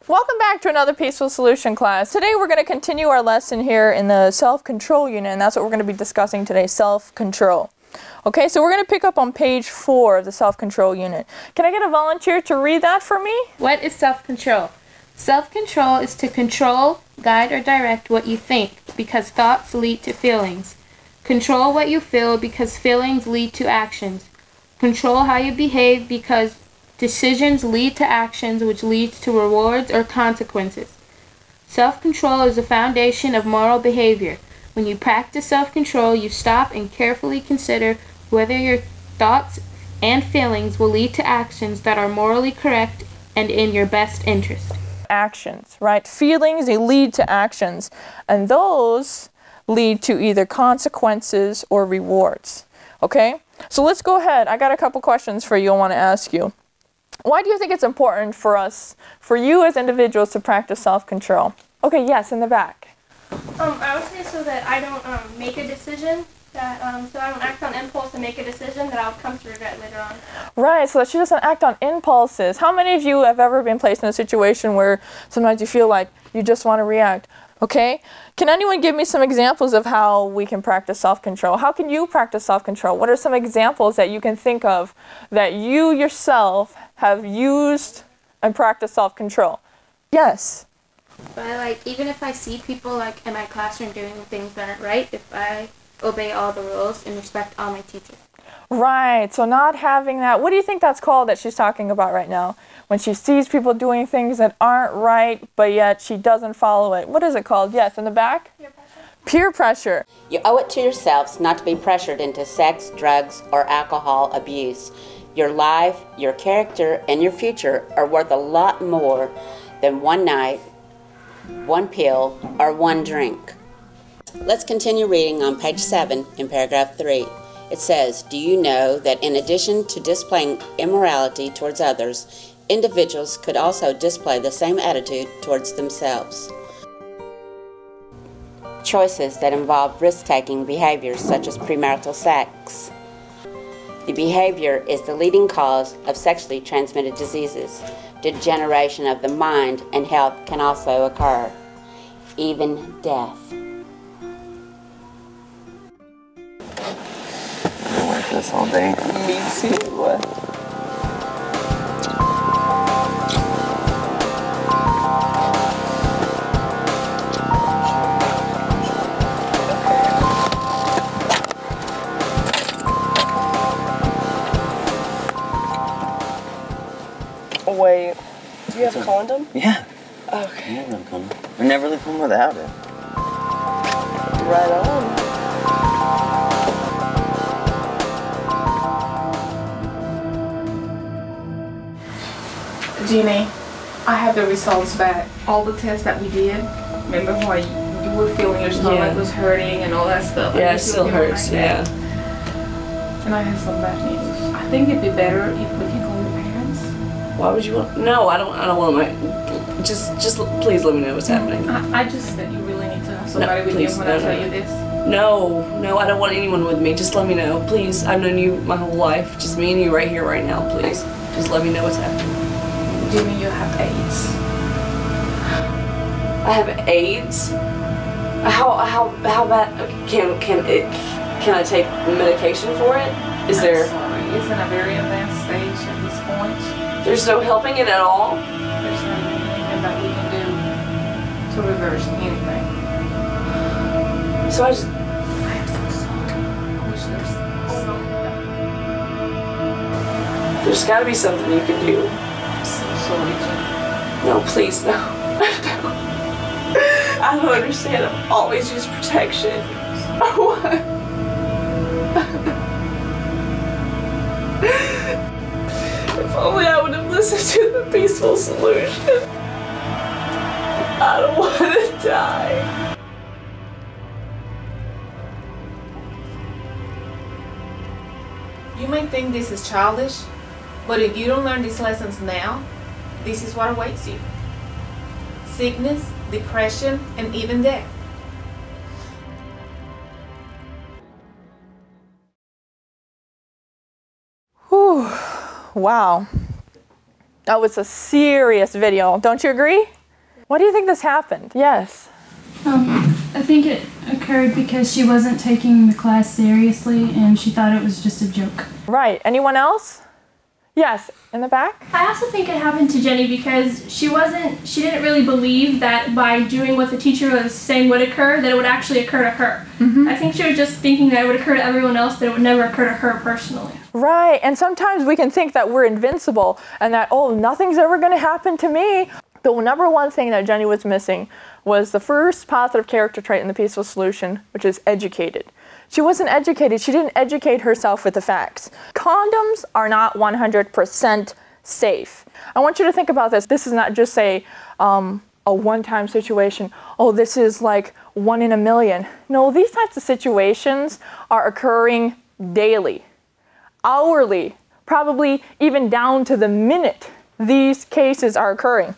Welcome back to another Peaceful Solution class. Today we're going to continue our lesson here in the self-control unit, and that's what we're going to be discussing today, self-control. Okay, so we're going to pick up on page 4 of the self-control unit. Can I get a volunteer to read that for me? What is self-control? Self-control is to control, guide, or direct what you think, because thoughts lead to feelings. Control what you feel, because feelings lead to actions. Control how you behave, because decisions lead to actions, which leads to rewards or consequences. Self-control is the foundation of moral behavior. When you practice self-control, you stop and carefully consider whether your thoughts and feelings will lead to actions that are morally correct and in your best interest. Actions, right? Feelings, they lead to actions, and those lead to either consequences or rewards. Okay? So let's go ahead. I got a couple questions for you I want to ask you. Why do you think it's important for us, for you as individuals, to practice self-control? Okay, yes, in the back. I would say so that I don't make a decision, that so I don't act on impulse and make a decision that I'll come to regret later on. Right, so that she doesn't act on impulses. How many of you have ever been placed in a situation where sometimes you feel like you just want to react? Okay? Can anyone give me some examples of how we can practice self-control? How can you practice self-control? What are some examples that you can think of that you yourself have used and practiced self-control? Yes? But even if I see people in my classroom doing things that aren't right, if I obey all the rules and respect all my teachers. Right, so not having that, what do you think that's called that she's talking about right now? When she sees people doing things that aren't right, but yet she doesn't follow it. What is it called? Yes, in the back? Peer pressure. Peer pressure. You owe it to yourselves not to be pressured into sex, drugs, or alcohol abuse. Your life, your character, and your future are worth a lot more than one night, one pill, or one drink. Let's continue reading on page 7 in paragraph 3. It says, do you know that in addition to displaying immorality towards others, individuals could also display the same attitude towards themselves? Choices that involve risk-taking behaviors such as premarital sex. The behavior is the leading cause of sexually transmitted diseases. Degeneration of the mind and health can also occur, even death. I like this all day. Me too. Wait, do you have a condom? Yeah. Okay. I have a condom. I never leave home without it. Right on. Jeannie, I have the results back. All the tests that we did. Remember how you were feeling your stomach was hurting and all that stuff? Yeah, it still hurts, yeah. And I have some bad news. I think it'd be better if we can call your parents. Why would you want? No, I don't want my. Just please let me know what's happening. I just said you really need to have somebody with please, you when no, I tell no. you this. No, I don't want anyone with me. Just let me know, please. I've known you my whole life. Just me and you right here, right now, please. Just let me know what's happening. Jimmy, you have AIDS. I have AIDS. How bad? Can I take medication for it? Is there? I'm sorry, it's in a very advanced stage at this point. There's no helping it at all. There's not anything that we can do to reverse anything. So I am so sorry. I wish there's something. there's got to be something you can do. I'm so sorry, Jimmy. No, please, no. I don't understand. I've always used protection. What? If only I would have listened to the peaceful solution. I don't want to die. You may think this is childish, but if you don't learn these lessons now, this is what awaits you. Sickness, depression, and even death. Whew. Wow. That was a serious video. Don't you agree? Why do you think this happened? Yes. I think it occurred because she wasn't taking the class seriously and she thought it was just a joke. Right. Anyone else? Yes, in the back? I also think it happened to Jenny because she didn't really believe that by doing what the teacher was saying would occur, that it would actually occur to her. I think she was just thinking that it would occur to everyone else, that it would never occur to her personally. Right, and sometimes we can think that we're invincible and that, oh, nothing's ever going to happen to me. The number one thing that Jenny was missing was the first positive character trait in the peaceful solution, which is educated. She wasn't educated. She didn't educate herself with the facts. Condoms are not 100% safe. I want you to think about this. This is not just a one-time situation. Oh, this is like 1 in a million. No, these types of situations are occurring daily, hourly, probably even down to the minute. These cases are occurring.